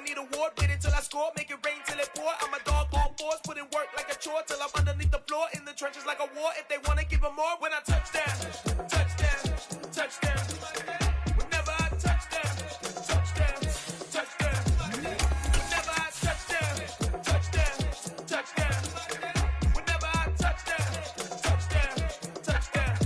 need a award. Wait until I score, make it rain till it pour. I'm a dog on fours, put in work like a chore till I'm underneath the floor, in the trenches like a war. If they want to give them more, when I touch down, touchdown, touchdown. Whenever I touch down, touchdown, touchdown. Whenever I touch down, touchdown, touchdown. Whenever I touch down, touchdown, touchdown.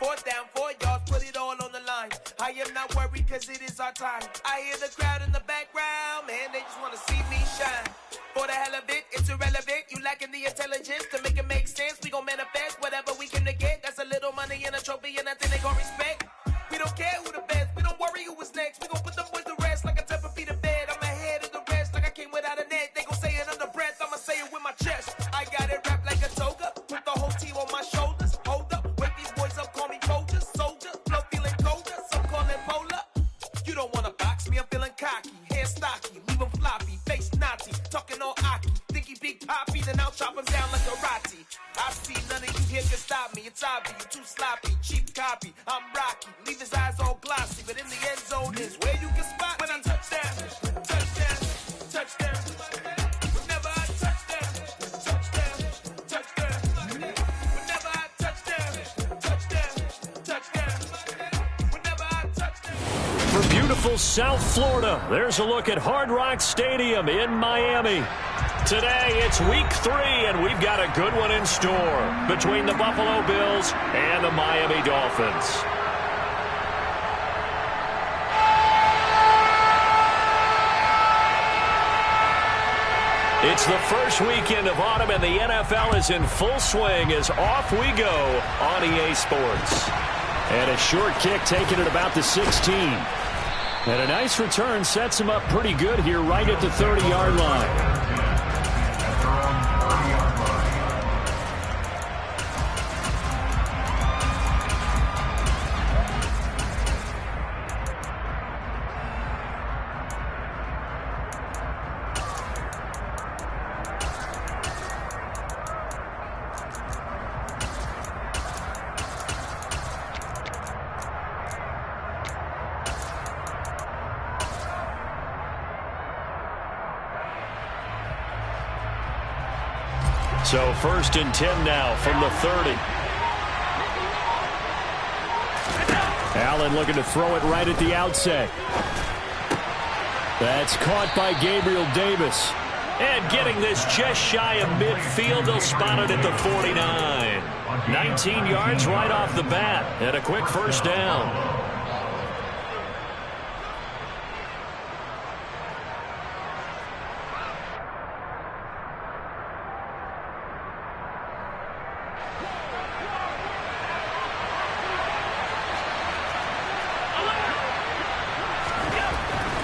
4th down, 4 yards, put it all on the line. I am not worried cause it is our time. I hear the crowd in the background, man, they just want to see me shine. For the hell of it, it's irrelevant. You lacking the intelligence to make it make sense. We gon' manifest whatever we can to get. That's a little money and a trophy and nothing they gon' respect. We don't care who the best, we don't worry who was next. We gon' put the boys to rest like a temper feet in bed. I'm ahead of the rest like I came without a net. They gon' say it under breath, I'ma say it with my chest. I got it wrapped like a toga, put the whole team on my shoulders. Hold up, wake these boys up, call me soldier, soldier. Flow feeling colder, some call it polar. You don't wanna box me, I'm feeling cocky. Hair stocky, leave 'em floppy, face naughty. Talking all aki, think he big poppy, then I'll chop him down like a karate. I see none of you here can stop me. It's obvious, you too sloppy, cheap copy. I'm Rocky, leave his eyes all glossy, but in the end zone is where you can spot when I touch down, touchdown, touchdown. Whenever I touch down, touchdown, touchdown. Whenever I touch down, touchdown, touchdown. Whenever I touch down. For beautiful South Florida, there's a look at Hard Rock Stadium in Miami. Today, it's week 3, and we've got a good one in store between the Buffalo Bills and the Miami Dolphins. It's the first weekend of autumn, and the NFL is in full swing as off we go on EA Sports. And a short kick taken at about the 16. And a nice return sets him up pretty good here right at the 30-yard line. So 1st and 10 now from the 30. Allen looking to throw it right at the outset. That's caught by Gabriel Davis. And getting this just shy of midfield, they'll spot it at the 49. 19 yards right off the bat, and a quick first down.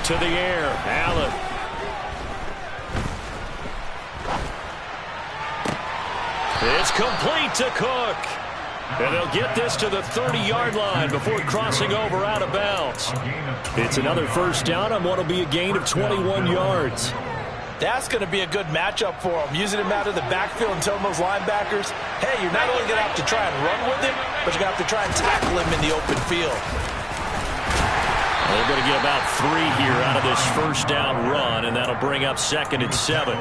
To the air, Allen. It's complete to Cook. And they'll get this to the 30-yard line before crossing over out of bounds. It's another first down on what will be a gain of 21 yards. That's going to be a good matchup for him. Using him out of the backfield and telling those linebackers, hey, you're not only going to have to try and run with him, but you're going to have to try and tackle him in the open field. They're going to get about 3 here out of this first down run, and that'll bring up 2nd and 7.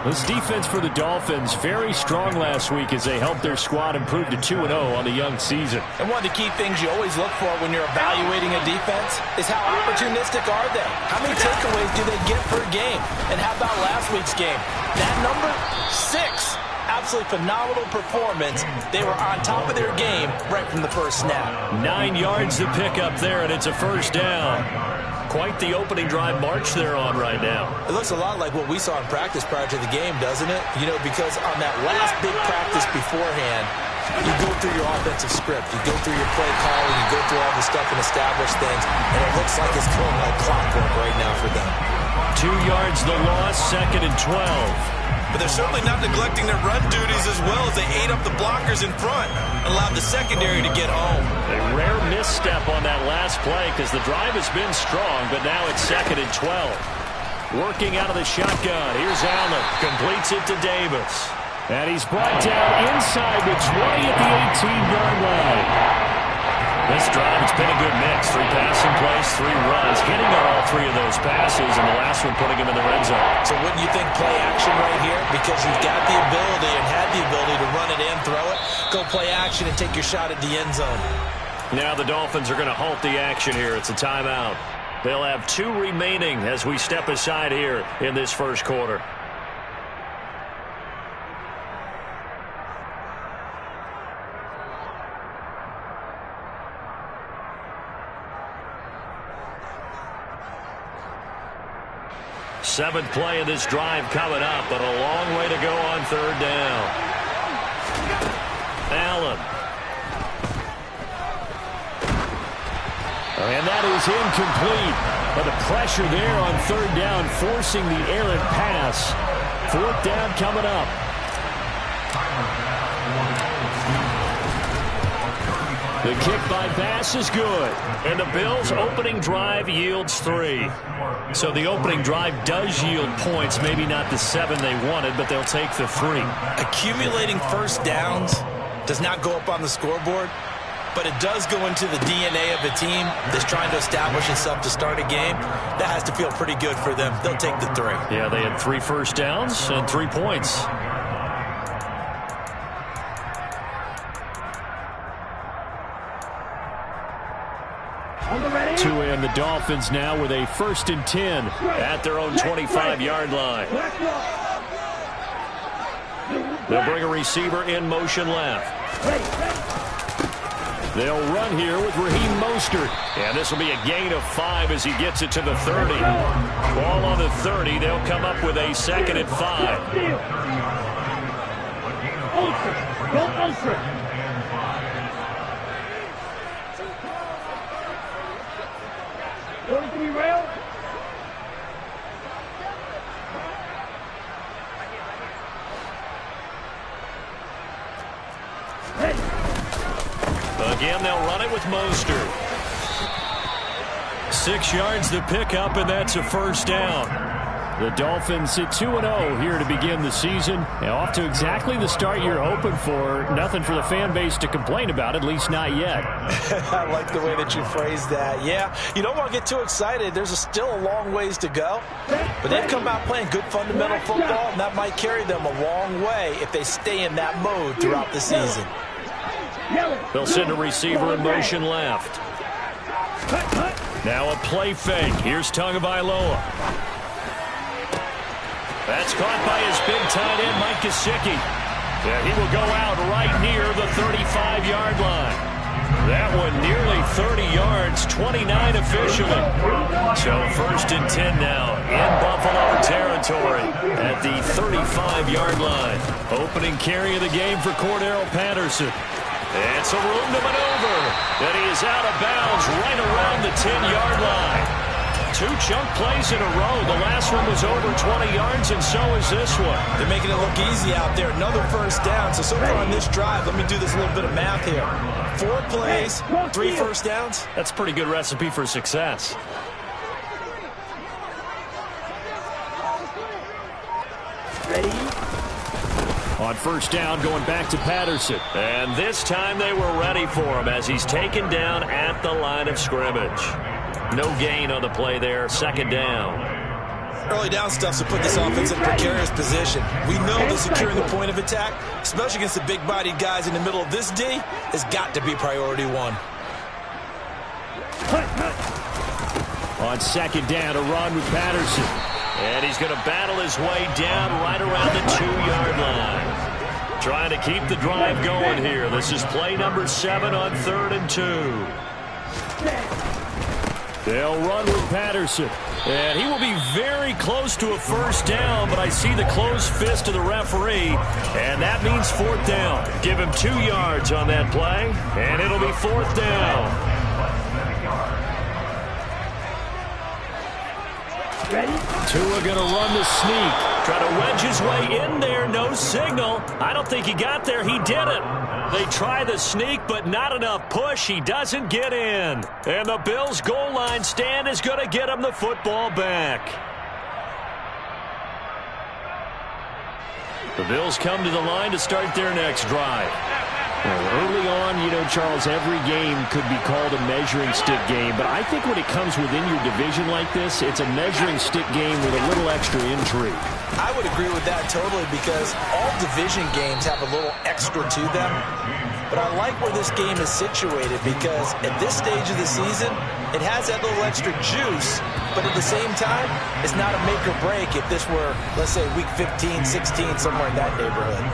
This defense for the Dolphins very strong last week as they helped their squad improve to 2-0 on the young season. And one of the key things you always look for when you're evaluating a defense is how opportunistic are they? How many takeaways do they get per game? And how about last week's game? That number, 6. Absolutely phenomenal performance. They were on top of their game right from the first snap. 9 yards to pick up there, and it's a first down. Quite the opening drive march they're on right now. It looks a lot like what we saw in practice prior to the game, doesn't it? You know, because on that last big practice beforehand, you go through your offensive script, you go through your play calling, you go through all the stuff and establish things, and it looks like it's going like clockwork right now for them. 2 yards the loss, 2nd and 12. But they're certainly not neglecting their run duties as well as they ate up the blockers in front, allowed the secondary to get home. A rare misstep on that last play because the drive has been strong, but now it's 2nd and 12. Working out of the shotgun. Here's Allen. Completes it to Davis. And he's brought down inside the 20 at the 18-yard line. This drive has been a good mix. 3 passing plays, last 3 runs, hitting on all 3 of those passes, and the last one putting him in the red zone. So wouldn't you think play action right here? Because you've got the ability and had the ability to run it in, throw it, go play action and take your shot at the end zone. Now the Dolphins are going to halt the action here. It's a timeout. They'll have 2 remaining as we step aside here in this first quarter. Seventh play of this drive coming up, but a long way to go on 3rd down. Allen. And that is incomplete. But the pressure there on 3rd down, forcing the errant pass. 4th down coming up. The kick by Bass is good. And the Bills' opening drive yields 3. So the opening drive does yield points. Maybe not the 7 they wanted, but they'll take the 3. Accumulating first downs does not go up on the scoreboard, but it does go into the DNA of a team that's trying to establish itself to start a game. That has to feel pretty good for them. They'll take the 3. Yeah, they had 3 first downs and 3 points. To in the Dolphins now with a 1st and 10 at their own 25-yard line. They'll bring a receiver in motion left. They'll run here with Raheem Mostert. And this will be a gain of 5 as he gets it to the 30. Ball on the 30. They'll come up with a 2nd and 5. Again, they'll run it with Mostert. 6 yards the pickup, and that's a 1st down. The Dolphins sit 2-0 here to begin the season. Now off to exactly the start you're hoping for. Nothing for the fan base to complain about, at least not yet. I like the way that you phrased that. Yeah, you don't want to get too excited. There's still a long ways to go. But they've come out playing good fundamental football, and that might carry them a long way if they stay in that mode throughout the season. They'll send a receiver in motion left. Now a play fake. Here's Tagovailoa. That's caught by his big tight end, Mike Gesicki. Yeah, he will go out right near the 35-yard line. That one nearly 30 yards, 29 officially. So 1st and 10 now in Buffalo territory at the 35-yard line. Opening carry of the game for Cordero Patterson. And some room to maneuver. And he is out of bounds right around the 10-yard line. 2 chunk plays in a row. The last one was over 20 yards, and so is this one. They're making it look easy out there. Another 1st down. So far on this drive, let me do this little bit of math here. 4 plays, 3 first downs. That's a pretty good recipe for success. Ready? On 1st down, going back to Patterson. And this time they were ready for him as he's taken down at the line of scrimmage. No gain on the play there. 2nd down. Early down stuff to put this offense in a precarious position. We know that securing the point of attack, especially against the big-bodied guys in the middle of this D, has got to be priority 1. On 2nd down, a run with Patterson. And he's going to battle his way down right around the 2-yard line. Trying to keep the drive going here. This is play number 7 on 3rd and 2. They'll run with Patterson. And he will be very close to a 1st down, but I see the closed fist of the referee, and that means 4th down. Give him 2 yards on that play, and it'll be 4th down. Ready? Tua going to run the sneak. Try to wedge his way in there. No signal. I don't think he got there. He didn't. They try the sneak, but not enough push. He doesn't get in. And the Bills' goal line stand is going to get him the football back. The Bills come to the line to start their next drive. Well, early on, you know, Charles, every game could be called a measuring stick game. But I think when it comes within your division like this, it's a measuring stick game with a little extra intrigue. I would agree with that totally because all division games have a little extra to them. But I like where this game is situated because at this stage of the season, it has that little extra juice. But at the same time, it's not a make or break if this were, let's say, week 15, 16, somewhere in that neighborhood.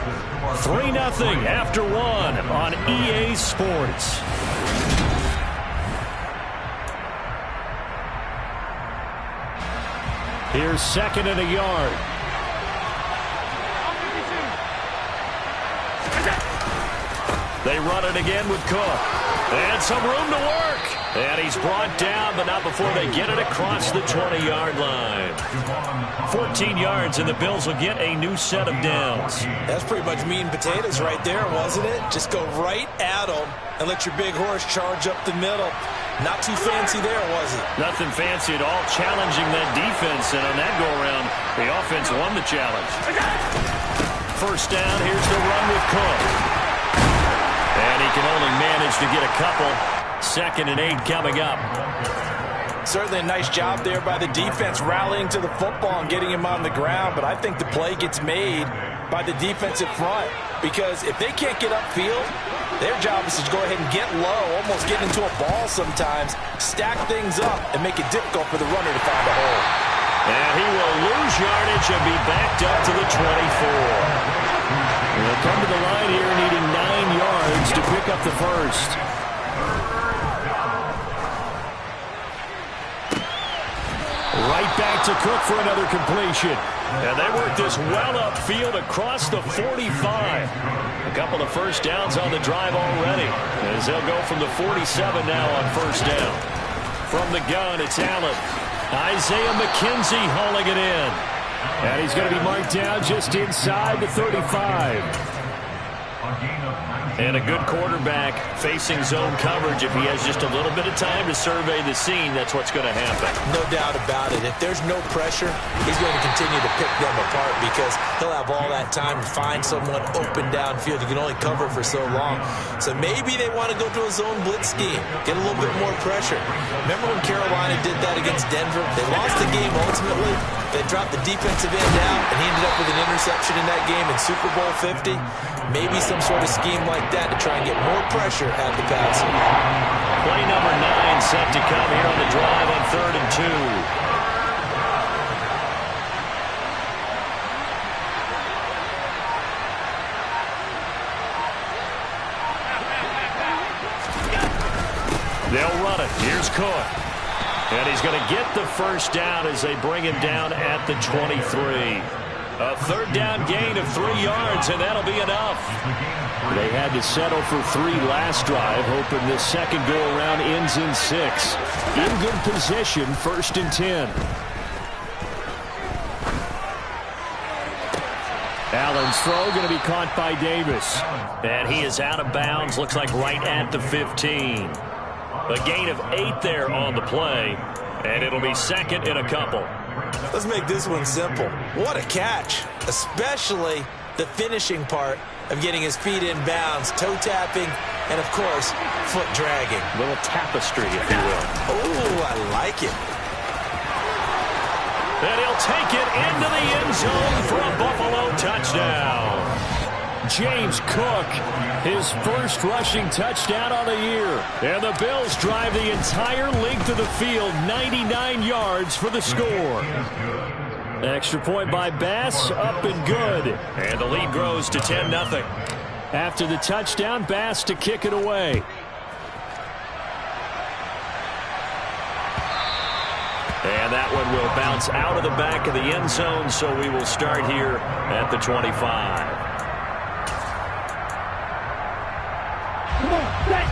3-0 after one on EA Sports. Here's second and a yard. They run it again with Cook. And some room to work. And he's brought down, but not before they get it across the 20-yard line. 14 yards, and the Bills will get a new set of downs. That's pretty much meat and potatoes right there, wasn't it? Just go right at them and let your big horse charge up the middle. Not too fancy there, was it? Nothing fancy at all, challenging that defense. And on that go-around, the offense won the challenge. First down, here's the run with Cook. And he can only manage to get a couple. 2nd and 8 coming up. Certainly a nice job there by the defense rallying to the football and getting him on the ground. But I think the play gets made by the defensive front. Because if they can't get upfield, their job is to go ahead and get low, almost get into a ball sometimes, stack things up, and make it difficult for the runner to find a hole. And he will lose yardage and be backed up to the 24. They'll come to the line here needing 9 yards to pick up the first. Right back to Cook for another completion. And they work this well upfield across the 45. A couple of first downs on the drive already, as they'll go from the 47 now on first down. From the gun, it's Allen. Isaiah McKenzie hauling it in. And he's going to be marked down just inside the 35. And a good quarterback facing zone coverage. If he has just a little bit of time to survey the scene, that's what's going to happen. No doubt about it. If there's no pressure, he's going to continue to pick them apart because he'll have all that time to find someone open downfield. You can only cover for so long. So maybe they want to go to a zone blitz scheme, get a little bit more pressure. Remember when Carolina did that against Denver? They lost the game ultimately. They dropped the defensive end out, and he ended up with an interception in that game in Super Bowl 50. Maybe some sort of scheme like that to try and get more pressure at the passer. Play number 9 set to come here on the drive on 3rd and 2. They'll run it. Here's Cook. And he's going to get the first down as they bring him down at the 23. A 3rd down gain of 3 yards, and that'll be enough. They had to settle for 3 last drive, hoping this second go-around ends in 6. In good position, 1st and 10. Allen's throw going to be caught by Davis. And he is out of bounds, looks like right at the 15. A gain of 8 there on the play, and it'll be 2nd and a couple. Let's make this one simple. What a catch, especially the finishing part of getting his feet in bounds, toe tapping, and of course, foot dragging. A little tapestry, if you will. Oh, I like it. And he'll take it into the end zone for a Buffalo touchdown. James Cook, his first rushing touchdown on the year. And the Bills drive the entire length of the field, 99 yards for the score. Extra point by Bass, up and good. And the lead grows to 10-0. After the touchdown, Bass to kick it away. And that one will bounce out of the back of the end zone, so we will start here at the 25.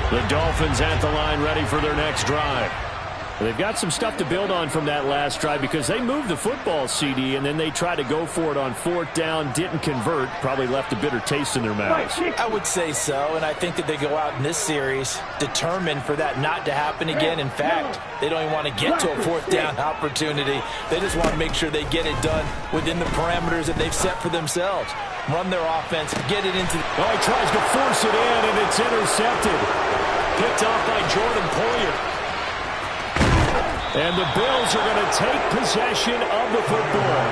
The Dolphins at the line, ready for their next drive. They've got some stuff to build on from that last drive because they moved the football, CD, and then they tried to go for it on 4th down, didn't convert, probably left a bitter taste in their mouths. I would say so, and I think that they go out in this series determined for that not to happen again. In fact, they don't even want to get to a 4th down opportunity. They just want to make sure they get it done within the parameters that they've set for themselves. Run their offense, get it into... Oh, he tries to force it in, and it's intercepted. Picked off by Jordan Poyer. And the Bills are going to take possession of the football.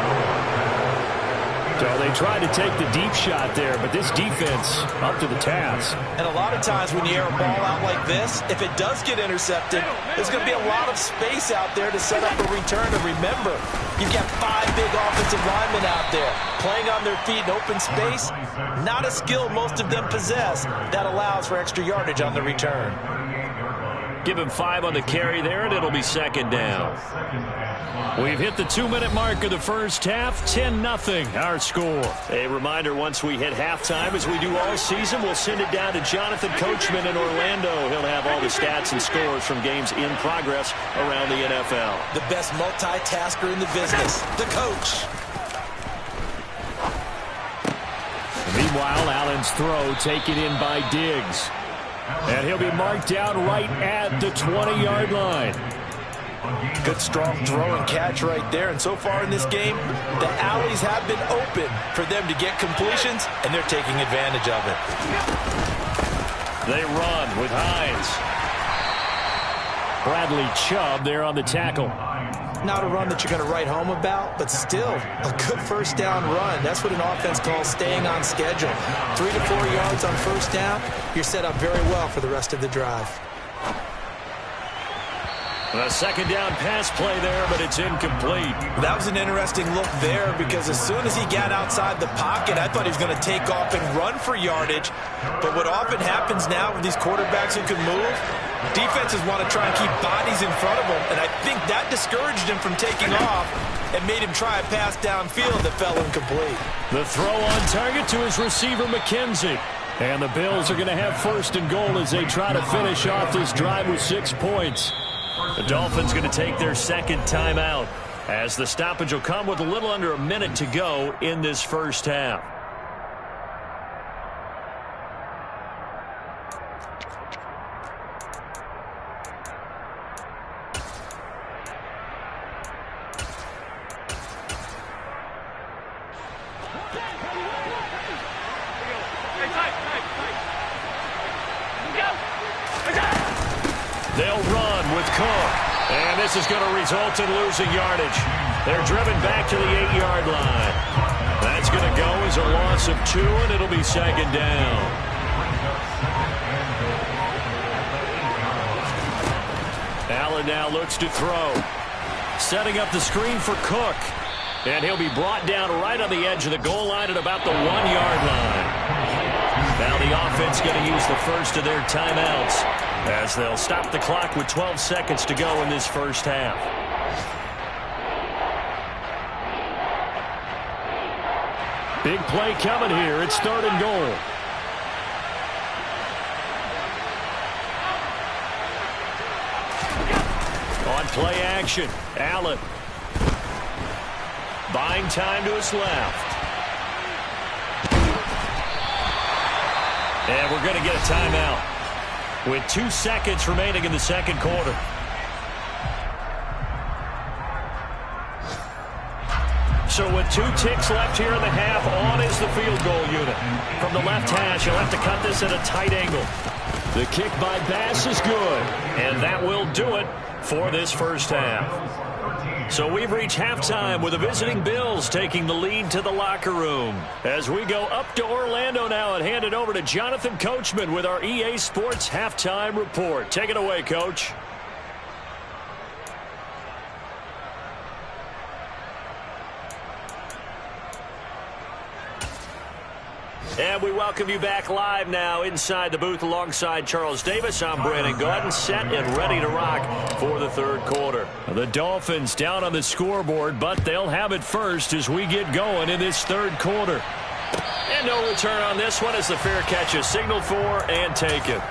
So they tried to take the deep shot there, but this defense up to the task. And a lot of times when you air a ball out like this, if it does get intercepted, there's going to be a lot of space out there to set up a return. And remember, you've got 5 big offensive linemen out there playing on their feet in open space. Not a skill most of them possess. That allows for extra yardage on the return. Give him 5 on the carry there, and it'll be 2nd down. We've hit the 2-minute mark of the first half, 10-0 our score. A reminder, once we hit halftime, as we do all season, we'll send it down to Jonathan Coachman in Orlando. He'll have all the stats and scores from games in progress around the NFL. The best multitasker in the business, the coach. Meanwhile, Allen's throw taken in by Diggs. And he'll be marked down right at the 20-yard line. Good, strong throw and catch right there. And so far in this game, the alleys have been open for them to get completions, and they're taking advantage of it. They run with Hines. Bradley Chubb there on the tackle. Not a run that you're going to write home about, but still a good 1st down run. That's what an offense calls staying on schedule. 3 to 4 yards on 1st down, you're set up very well for the rest of the drive. A 2nd down pass play there, but it's incomplete. That was an interesting look there because as soon as he got outside the pocket, I thought he was going to take off and run for yardage. But what often happens now with these quarterbacks who can move, defenses want to try and keep bodies in front of them, and I think that discouraged him from taking off and made him try a pass downfield that fell incomplete. The throw on target to his receiver, McKenzie. And the Bills are going to have 1st and goal as they try to finish off this drive with 6 points. The Dolphins going to take their 2nd timeout as the stoppage will come with a little under a minute to go in this first half. They'll run with Cook, and this is going to result in losing yardage. They're driven back to the 8-yard line. That's going to go as a loss of 2, and it'll be 2nd down. Allen now looks to throw. Setting up the screen for Cook, and he'll be brought down right on the edge of the goal line at about the 1-yard line. Now the offense going to use the first of their timeouts as they'll stop the clock with 12 seconds to go in this first half. Big play coming here. It's 3rd and goal. On play action, Allen. Buying time to his left. And we're going to get a timeout with 2 seconds remaining in the 2nd quarter. So with 2 ticks left here in the half, on is the field goal unit. From the left hash, he'll have to cut this at a tight angle. The kick by Bass is good, and that will do it for this first half. So we've reached halftime with the visiting Bills taking the lead to the locker room. As we go up to Orlando now and hand it over to Jonathan Coachman with our EA Sports Halftime Report. Take it away, Coach. And we welcome you back live now inside the booth alongside Charles Davis. I'm Brandon Gaudin, set and ready to rock for the 3rd quarter. The Dolphins down on the scoreboard, but they'll have it first as we get going in this 3rd quarter. And no return on this one as the fair catch is signaled for and taken.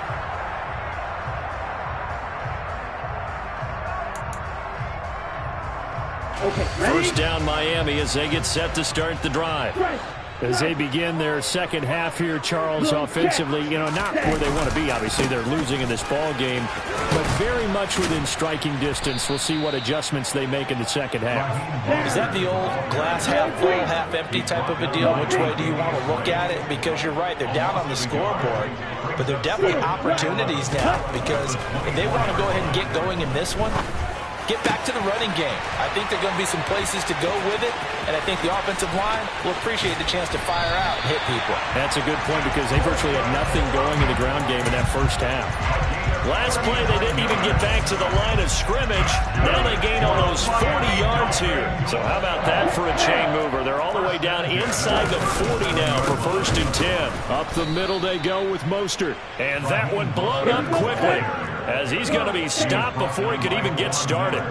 First down Miami as they get set to start the drive. As they begin their second half here, Charles, offensively, not where they want to be. Obviously, they're losing in this ball game, but very much within striking distance. We'll see what adjustments they make in the second half. Is that the old glass half full, half empty type of a deal? Which way do you want to look at it? Because you're right, they're down on the scoreboard, but they're definitely opportunities now because if they want to go ahead and get going in this one, get back to the running game. I think there are going to be some places to go with it, and I think the offensive line will appreciate the chance to fire out and hit people. That's a good point because they virtually had nothing going in the ground game in that first half. Last play, they didn't even get back to the line of scrimmage. Now they gain almost 40 yards here. So how about that for a chain mover? They're all the way down inside the 40 now for 1st and 10. Up the middle they go with Mostert. And that one blown up quickly, as he's going to be stopped before he could even get started.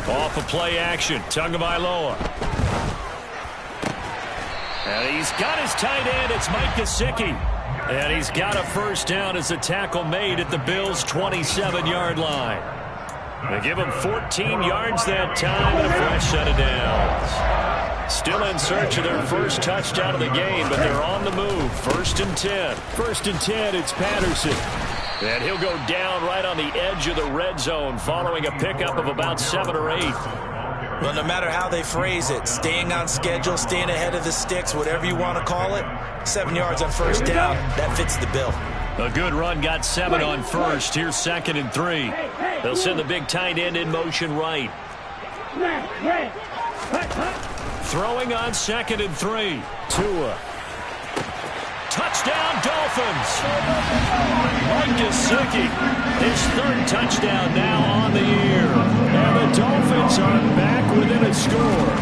Off of play action, Tagovailoa. And he's got his tight end, it's Mike Gesicki. And he's got a first down as a tackle made at the Bills' 27-yard line. They give him 14 yards that time and a fresh set of downs. Still in search of their first touchdown of the game, but they're on the move. 1st and 10. 1st and 10, it's Patterson. And he'll go down right on the edge of the red zone following a pickup of about 7 or 8. Well, no matter how they phrase it, staying on schedule, staying ahead of the sticks, whatever you want to call it, 7 yards on first down, that fits the bill. A good run, got 7 on first. Here's 2nd and 3. They'll send the big tight end in motion right. Throwing on 2nd and 3. Tua. Touchdown, Dolphins. Mike Gesicki, his 3rd touchdown now on the year. And the Dolphins are back within a score.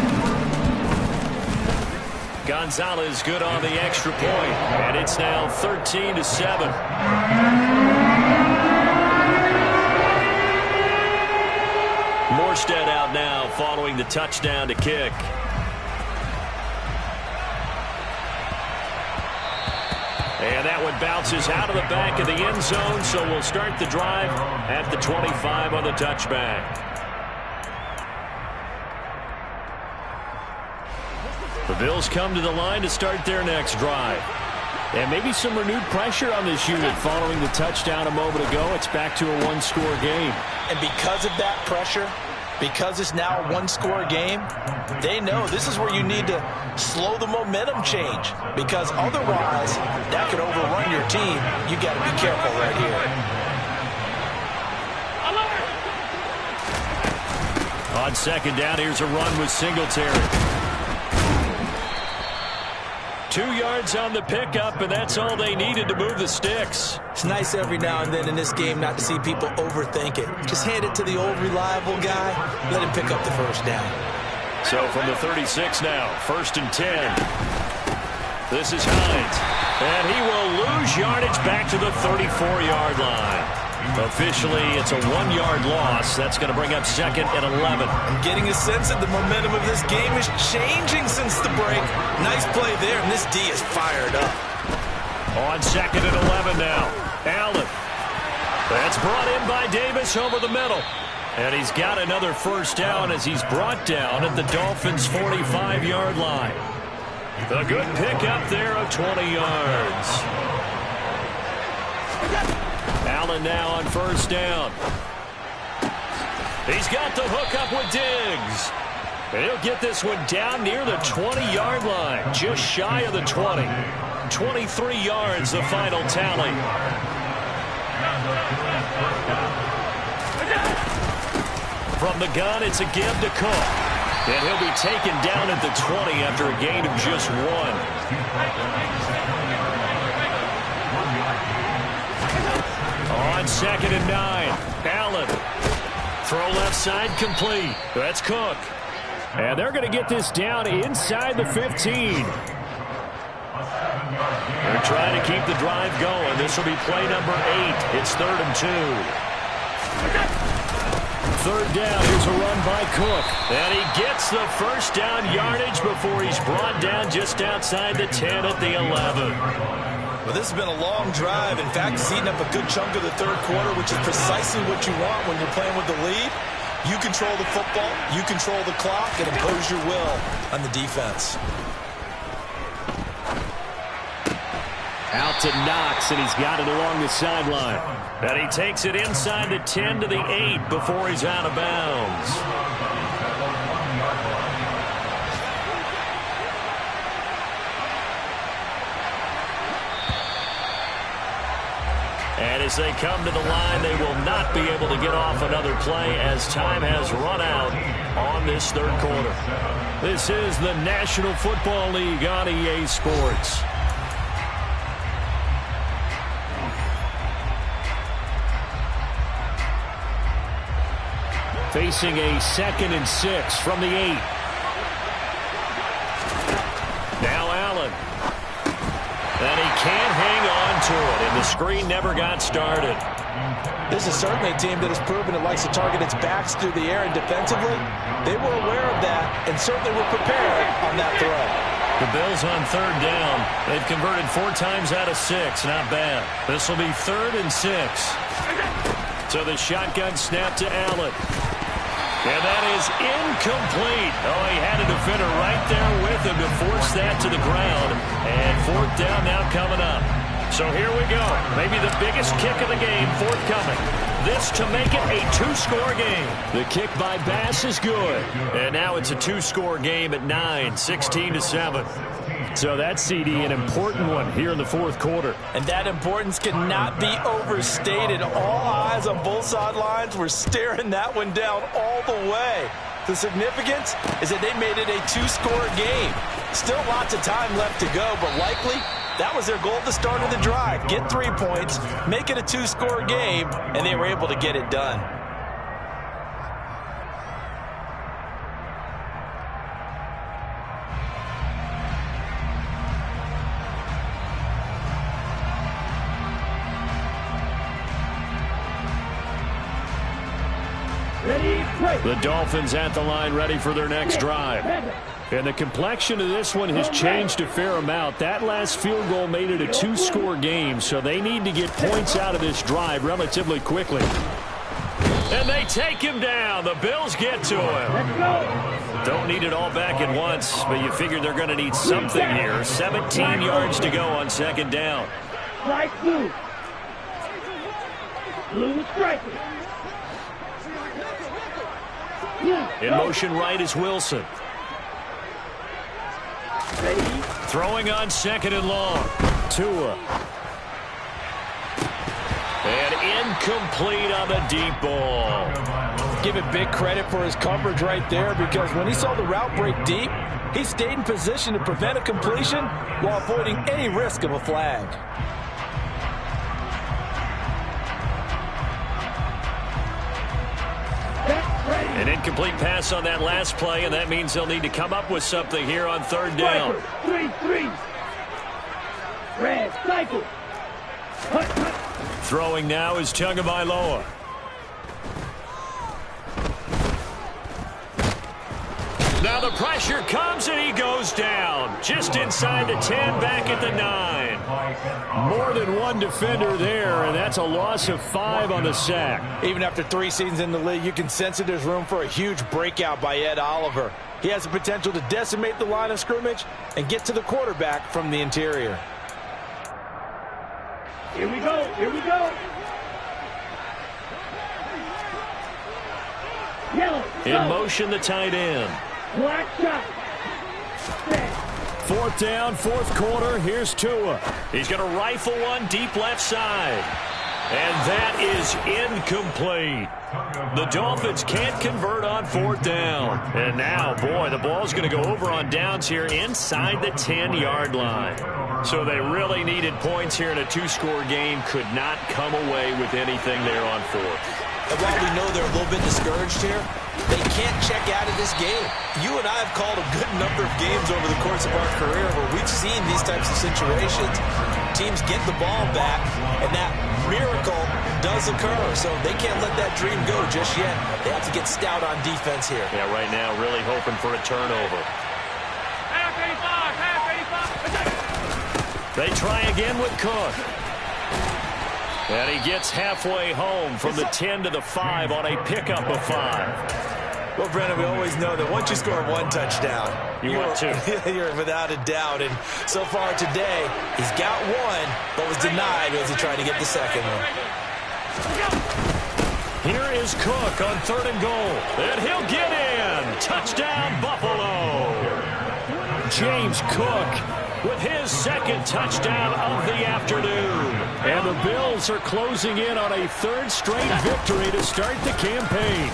Gonzalez good on the extra point, and it's now 13-7. Morstead out now following the touchdown to kick. And that one bounces out of the back of the end zone, so we'll start the drive at the 25 on the touchback. The Bills come to the line to start their next drive. And maybe some renewed pressure on this unit following the touchdown a moment ago. It's back to a one-score game. And because of that pressure, because it's now a one-score game, they know this is where you need to slow the momentum change, because otherwise that could overrun your team. You got to be careful right here. On 2nd down, here's a run with Singletary. 2 yards on the pickup, and that's all they needed to move the sticks. It's nice every now and then in this game not to see people overthink it. Just hand it to the old reliable guy. Let him pick up the first down. So from the 36 now, 1st and 10. This is Hines. And he will lose yardage back to the 34-yard line. Officially, it's a 1-yard loss. That's going to bring up 2nd and 11. I'm getting a sense that the momentum of this game is changing since the break. Nice play there, and this D is fired up. On 2nd and 11 now. Allen. That's brought in by Davis over the middle. And he's got another first down as he's brought down at the Dolphins' 45-yard line. A good pickup there of 20 yards. Allen now on first down. He's got the hookup with Diggs. And he'll get this one down near the 20-yard line, just shy of the 20. 23 yards, the final tally. From the gun, it's a give to Cook. And he'll be taken down at the 20 after a gain of just 1. On 2nd and 9, Allen. Throw left side complete. That's Cook. And they're going to get this down inside the 15. They're trying to keep the drive going. This will be play number 8. It's 3rd and 2. 3rd down. Here's a run by Cook. And he gets the first down yardage before he's brought down just outside the 10 at the 11. Well, this has been a long drive. In fact, it's eaten up a good chunk of the third quarter, which is precisely what you want when you're playing with the lead. You control the football, you control the clock, and impose your will on the defense. Out to Knox, and he's got it along the sideline. And he takes it inside the 10 to the 8 before he's out of bounds. And as they come to the line, they will not be able to get off another play as time has run out on this third quarter. This is the National Football League on EA Sports. Facing a 2nd and 6 from the 8. Now Allen. And he can't hang on to it, and the screen never got started. This is certainly a team that has proven it likes to target its backs through the air, and defensively, they were aware of that and certainly were prepared on that throw. The Bills on 3rd down. They've converted 4 times out of 6. Not bad. This will be 3rd and 6. So the shotgun snap to Allen. And that is incomplete. Oh, he had a defender right there with him to force that to the ground. And 4th down now coming up. So here we go. Maybe the biggest kick of the game forthcoming. This to make it a 2-score game. The kick by Bass is good. And now it's a 2-score game at 9, 16-7. So that's, CD, an important one here in the 4th quarter. And that importance cannot be overstated. All eyes on both sidelines were staring that one down all the way. The significance is that they made it a 2-score game. Still lots of time left to go, but likely that was their goal at the start of the drive. Get 3 points, make it a 2-score game, and they were able to get it done. The Dolphins at the line ready for their next drive. And the complexion of this one has changed a fair amount. That last field goal made it a 2-score game, so they need to get points out of this drive relatively quickly. And they take him down. The Bills get to him. Don't need it all back at once, but you figure they're going to need something here. 17 yards to go on 2nd down. Strike blue. Blue striking. In motion right is Wilson. Throwing on 2nd and long. Tua. And incomplete on the deep ball. Give it big credit for his coverage right there, because when he saw the route break deep, he stayed in position to prevent a completion while avoiding any risk of a flag. An incomplete pass on that last play, and that means they'll need to come up with something here on 3rd down. 3-3. Red cycle. Throwing now is Tagovailoa. Now the pressure comes, and he goes down. Just inside the 10, back at the 9. More than one defender there, and that's a loss of 5 on the sack. Even after 3 seasons in the league, you can sense that there's room for a huge breakout by Ed Oliver. He has the potential to decimate the line of scrimmage and get to the quarterback from the interior. Here we go. Here we go. Yellow. In motion, the tight end. Black shot. 4th down, 4th quarter. Here's Tua. He's going to rifle one deep left side. And that is incomplete. The Dolphins can't convert on 4th down. And now, boy, the ball's going to go over on downs here inside the 10-yard line. So they really needed points here in a 2-score game. Could not come away with anything there on 4th. And while we know they're a little bit discouraged here, they can't check out of this game. You and I have called a good number of games over the course of our career where we've seen these types of situations. Teams get the ball back, and that miracle does occur. So they can't let that dream go just yet. They have to get stout on defense here. Yeah, right now really hoping for a turnover. They try again with Cook. And he gets halfway home from the 10 to the 5 on a pickup of 5. Well, Brennan, we always know that once you score one touchdown, want two. You're without a doubt. And so far today, he's got one, but was denied as he tried to get the second one. Here is Cook on 3rd and goal. And he'll get in. Touchdown, Buffalo. James Cook with his second touchdown of the afternoon. And the Bills are closing in on a 3rd straight victory to start the campaign.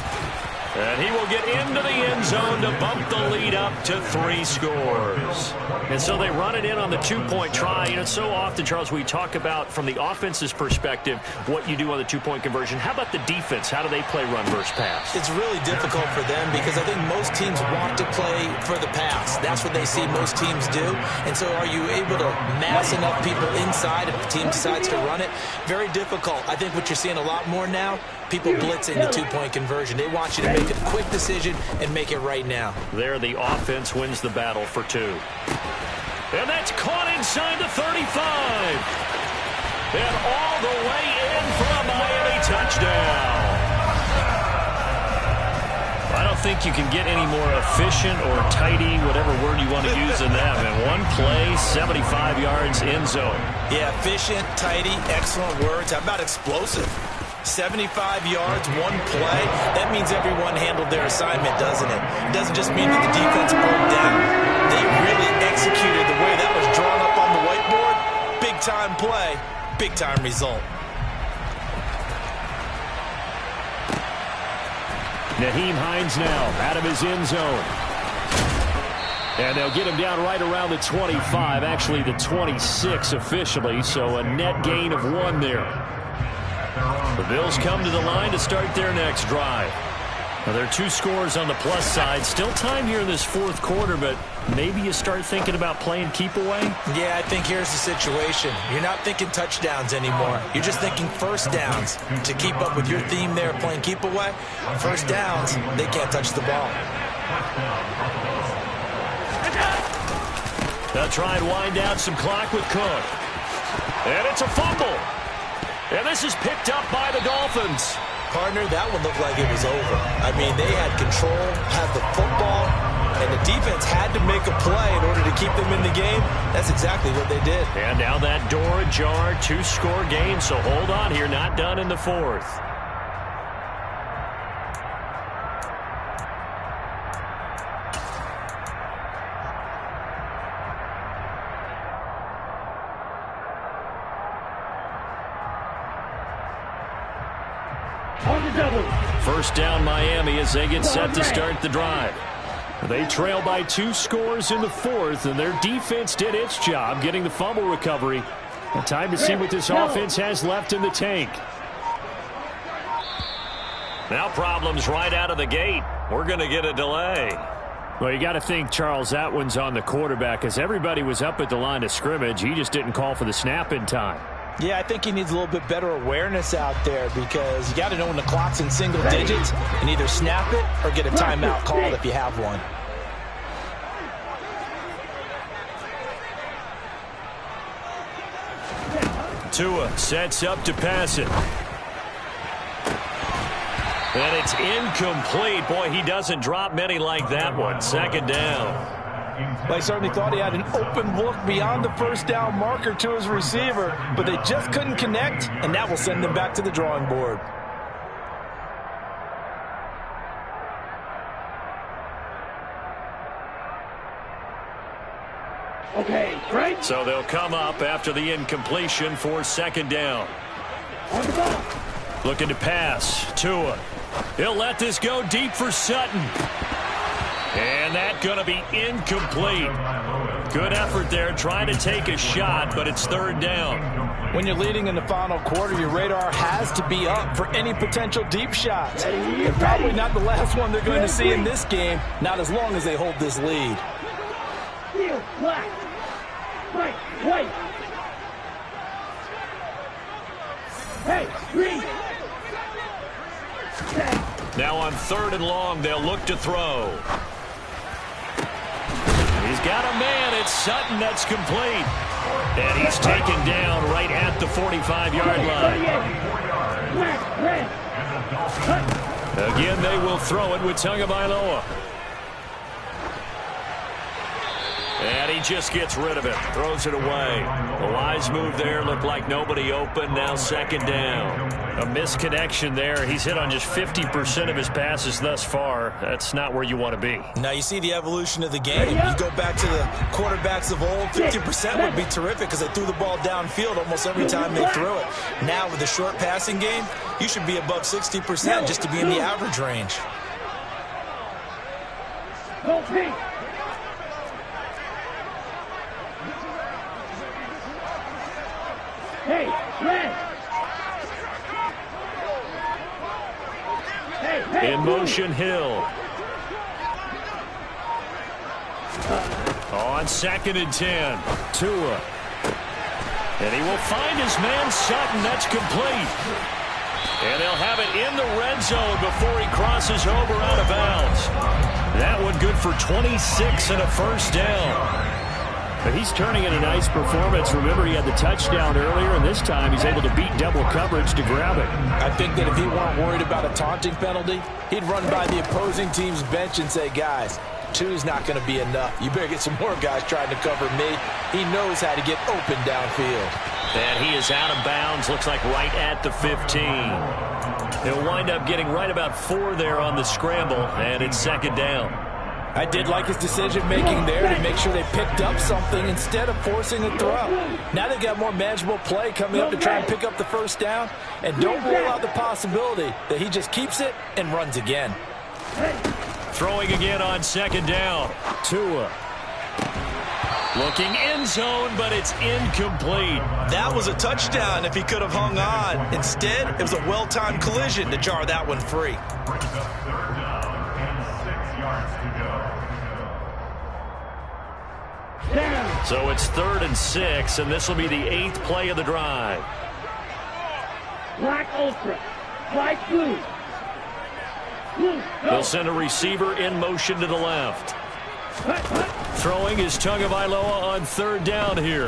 And he will get into the end zone to bump the lead up to 3 scores. And so they run it in on the 2-point try. You know, so often, Charles, we talk about from the offense's perspective what you do on the 2-point conversion. How about the defense? How do they play run versus pass? It's really difficult for them because I think most teams want to play for the pass. That's what they see most teams do. And so are you able to mass enough people inside if the team decides to run it? Very difficult. I think what you're seeing a lot more now, people blitzing the 2-point conversion. They want you to make a quick decision and make it right now. There, the offense wins the battle for 2. And that's caught inside the 35. And all the way in for a Miami touchdown. I don't think you can get any more efficient or tidy, whatever word you want to use in that. And one play, 75 yards, end zone. Yeah, efficient, tidy, excellent words. How about explosive? 75 yards, one play. That means everyone handled their assignment, doesn't it? It doesn't just mean that the defense broke down. They really executed the way that was drawn up on the whiteboard. Big-time play, big-time result. Nyheim Hines now out of his end zone. And they'll get him down right around the 25, actually the 26 officially, so a net gain of 1 there. The Bills come to the line to start their next drive. Now, there are 2 scores on the plus side. Still time here in this 4th quarter, but maybe you start thinking about playing keep away? Yeah, I think here's the situation. You're not thinking touchdowns anymore. You're just thinking first downs. To keep up with your theme there, playing keep away, first downs, they can't touch the ball. They'll try and wind down some clock with Cook. And it's a fumble. And this is picked up by the Dolphins. Partner, that one looked like it was over. I mean, they had control, had the football, and the defense had to make a play in order to keep them in the game. That's exactly what they did. And now that door ajar, 2-score game, so hold on here, not done in the 4th. First down Miami as they get set to start the drive. They trail by 2 scores in the 4th, and their defense did its job getting the fumble recovery. And time to see what this offense has left in the tank. Now problems right out of the gate. We're going to get a delay. Well, you got to think, Charles, that one's on the quarterback, as everybody was up at the line of scrimmage. He just didn't call for the snap in time. Yeah, I think he needs a little bit better awareness out there because you got to know when the clock's in single digits and either snap it or get a timeout called if you have one. Tua sets up to pass it. And it's incomplete. Boy, he doesn't drop many like that one. 2nd down. They certainly thought he had an open look beyond the first down marker to his receiver, but they just couldn't connect, and that will send them back to the drawing board. Okay, right. So they'll come up after the incompletion for 2nd down. On the ball. Looking to pass. Tua. He'll let this go deep for Sutton. And that's going to be incomplete. Good effort there trying to take a shot, but it's 3rd down. When you're leading in the final quarter, your radar has to be up for any potential deep shots. And probably not the last one they're going to see in this game, not as long as they hold this lead. Steel, black. Right, white. Hey, green. Now on 3rd and long, they'll look to throw. He's got a man. It's Sutton. That's complete. And he's taken down right at the 45-yard line. Again, they will throw it with Tagovailoa. And he just gets rid of it. Throws it away. A wise move there. Looked like nobody open. Now second down. A misconnection there. He's hit on just 50% of his passes thus far. That's not where you want to be. Now you see the evolution of the game. You go back to the quarterbacks of old, 50% would be terrific because they threw the ball downfield almost every time they threw it. Now with the short passing game, you should be above 60% just to be in the average range. Hey, red! In motion, Hill. On 2nd and 10. Tua. And he will find his man Sutton. That's complete. And they'll have it in the red zone before he crosses over out of bounds. That one good for 26 and a first down. But he's turning in a nice performance. Remember, he had the touchdown earlier, and this time he's able to beat double coverage to grab it. I think that if he weren't worried about a taunting penalty, he'd run by the opposing team's bench and say, guys, 2's not going to be enough. You better get some more guys trying to cover me. He knows how to get open downfield. And he is out of bounds. Looks like right at the 15. He'll wind up getting right about 4 there on the scramble, and it's second down. I did like his decision-making there to make sure they picked up something instead of forcing a throw. Now they've got more manageable play coming up to try and pick up the first down. And don't rule out the possibility that he just keeps it and runs again. Throwing again on second down. Tua. Looking end zone, but it's incomplete. That was a touchdown if he could have hung on. Instead, it was a well-timed collision to jar that one free. So it's 3rd and 6, and this will be the 8th play of the drive. Black ultra, white blue. They'll send a receiver in motion to the left. Throwing is Tagovailoa on 3rd down here.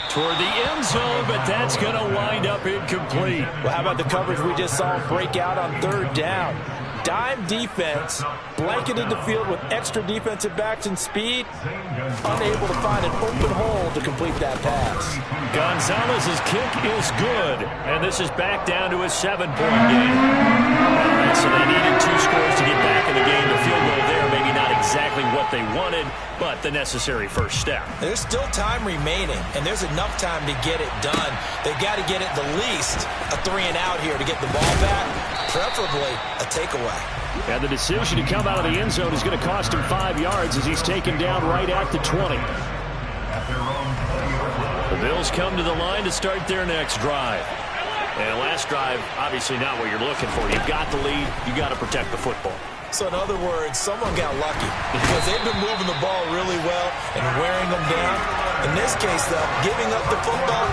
Toward the end zone, but that's going to wind up incomplete. Well, how about the coverage we just saw him break out on 3rd down? Dime defense, blanketed the field with extra defensive backs and speed, unable to find an open hole to complete that pass. Gonzalez's kick is good, and this is back down to a 7-point game. All right, so they needed 2 scores to get back in the game. The field goal there, maybe not exactly what they wanted, but the necessary first step. There's still time remaining, and there's enough time to get it done. They've got to get at the least a 3-and-out here to get the ball back, preferably a takeaway. And the decision to come out of the end zone is going to cost him 5 yards as he's taken down right at the 20. The Bills come to the line to start their next drive. And last drive, obviously not what you're looking for. You've got the lead. You've got to protect the football. So in other words, someone got lucky because they've been moving the ball really well and wearing them down. In this case, though, giving up the football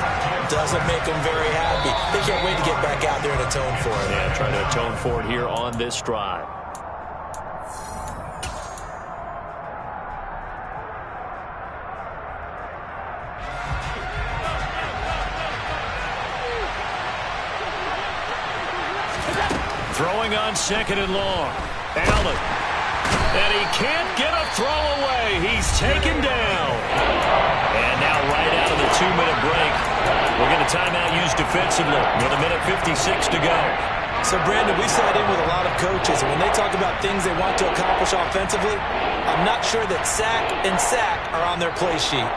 doesn't make them very happy. They can't wait to get back out there and atone for it. Yeah, trying to atone for it here on this drive. Throwing on 2nd and long. Allen. And he can't get a throw away. He's taken down. And now right out of the 2-minute break, we'll get a timeout used defensively with 1:56 to go. So, Brandon, we sat in with a lot of coaches, and when they talk about things they want to accomplish offensively, I'm not sure that sack and sack are on their play sheet.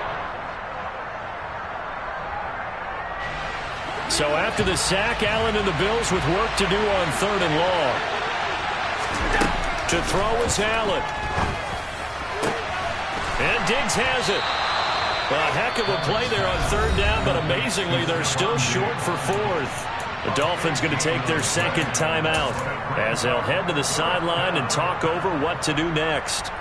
So after the sack, Allen and the Bills with work to do on 3rd and long. To throw is Allen. And Diggs has it. A heck of a play there on 3rd down, but amazingly, they're still short for 4th. The Dolphins going to take their 2nd timeout as they'll head to the sideline and talk over what to do next.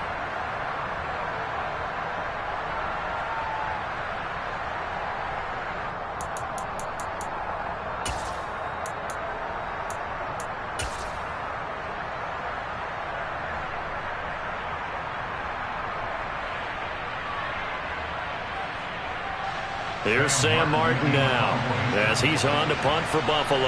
Here's Sam Martin now as he's on to punt for Buffalo.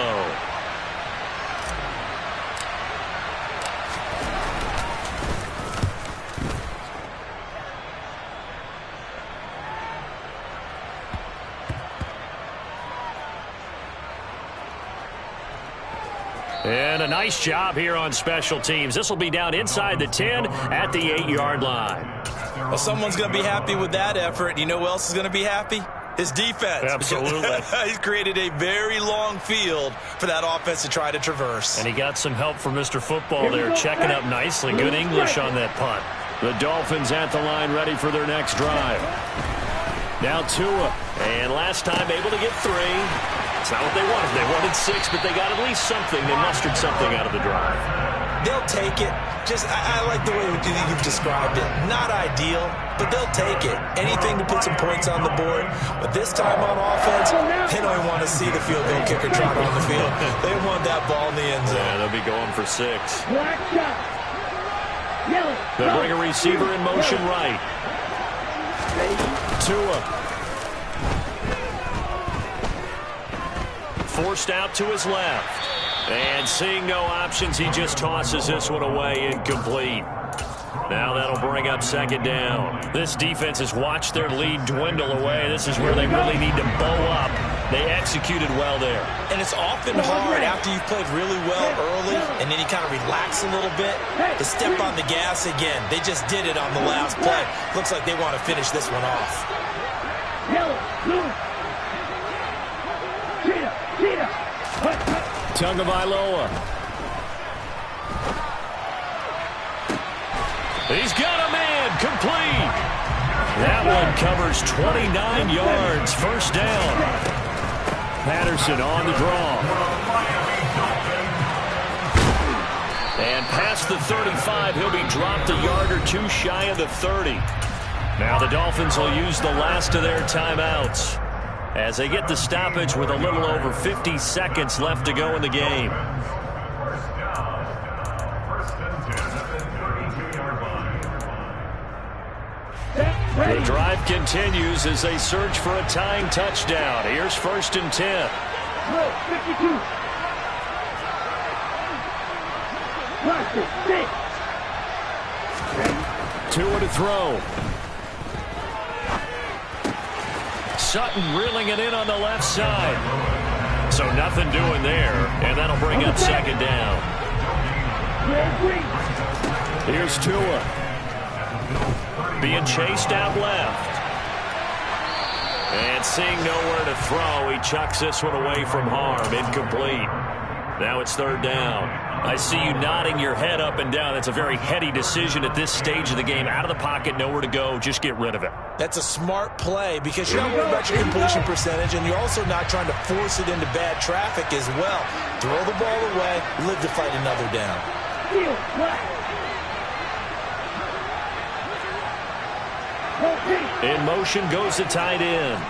And a nice job here on special teams. This will be down inside the 10 at the 8-yard line. Well, someone's going to be happy with that effort. You know who else is going to be happy? His defense. Absolutely. He's created a very long field for that offense to try to traverse. And he got some help from Mr. Football there, checking up nicely. Good English on that punt. The Dolphins at the line ready for their next drive. Now Tua. And last time able to get 3. It's not what they wanted. They wanted 6, but they got at least something. They mustered something out of the drive. They'll take it. I like the way you've described it. Not ideal, but they'll take it. Anything to put some points on the board. But this time on offense, they don't even want to see the field goal kicker trot on the field. They want that ball in the end zone. Yeah, they'll be going for 6. They'll bring a receiver in motion right. Tua. Forced out to his left. And seeing no options, he just tosses this one away, incomplete. Now that'll bring up second down. This defense has watched their lead dwindle away. This is where they really need to bow up. They executed well there. And it's often hard after you've played really well early and then you kind of relax a little bit to step on the gas again. They just did it on the last play. Looks like they want to finish this one off. Tagovailoa. He's got a man complete. That one covers 29 yards. First down. Patterson on the draw. And past the 35, he'll be dropped a yard or 2 shy of the 30. Now the Dolphins will use the last of their timeouts as they get the stoppage with a little over 50 seconds left to go in the game. The drive continues as they search for a tying touchdown. Here's 1st and 10. 2 to throw. Sutton reeling it in on the left side. So nothing doing there, and that'll bring up second down. Here's Tua. Being chased out left. And seeing nowhere to throw, he chucks this one away from harm. Incomplete. Now it's 3rd down. I see you nodding your head up and down. That's a very heady decision at this stage of the game. Out of the pocket, nowhere to go. Just get rid of it. That's a smart play because you're not worried about your completion percentage, and you're also not trying to force it into bad traffic as well. Throw the ball away, live to fight another down. In motion goes the tight end.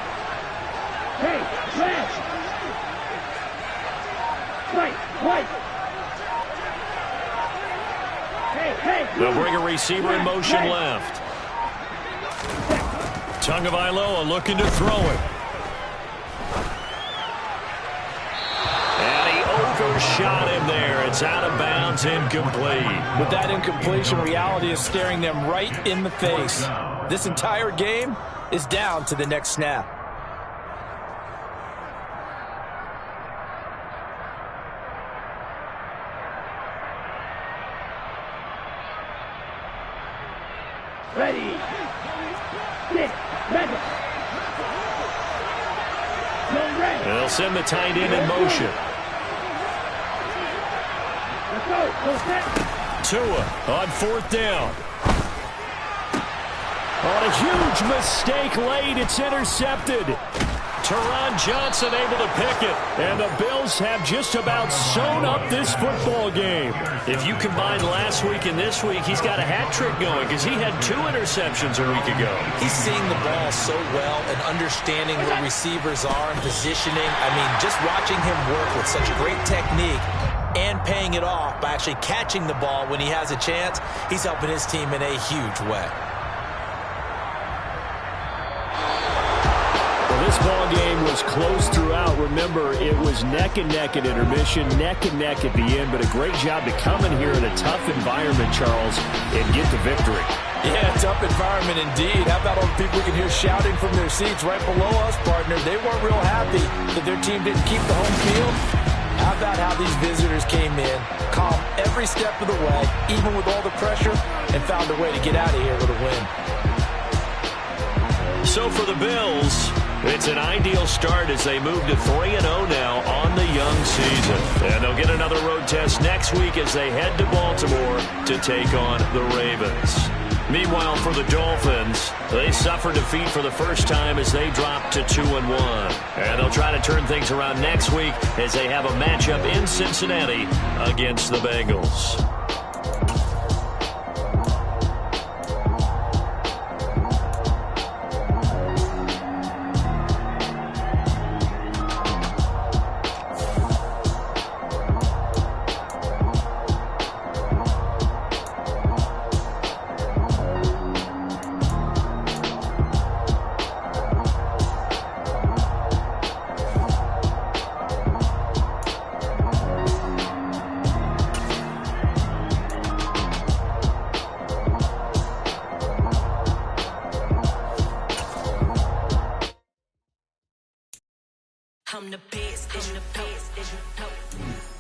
They'll bring a receiver in motion left. Tagovailoa looking to throw it. And he overshot him there. It's out of bounds, incomplete. With that incompletion, reality is staring them right in the face. This entire game is down to the next snap. Ready. They'll send the tight end in motion. Tua on 4th down. On a huge mistake late, it's intercepted. Teron Johnson able to pick it, and the Bills have just about sewn up this football game. If you combine last week and this week, he's got a hat trick going because he had 2 interceptions a week ago. He's seeing the ball so well and understanding where receivers are and positioning. I mean, just watching him work with such great technique and paying it off by actually catching the ball when he has a chance, he's helping his team in a huge way. This ball game was close throughout. Remember, it was neck and neck at intermission, neck and neck at the end, but a great job to come in here in a tough environment, Charles, and get the victory. Yeah, tough environment indeed. How about all the people we can hear shouting from their seats right below us, partner? They weren't real happy that their team didn't keep the home field. How about how these visitors came in, calm every step of the way, even with all the pressure, and found a way to get out of here with a win. So for the Bills, it's an ideal start as they move to 3-0 now on the young season. And they'll get another road test next week as they head to Baltimore to take on the Ravens. Meanwhile, for the Dolphins, they suffered defeat for the first time as they dropped to 2-1. And they'll try to turn things around next week as they have a matchup in Cincinnati against the Bengals. I'm the best, I'm the best, I'm the best.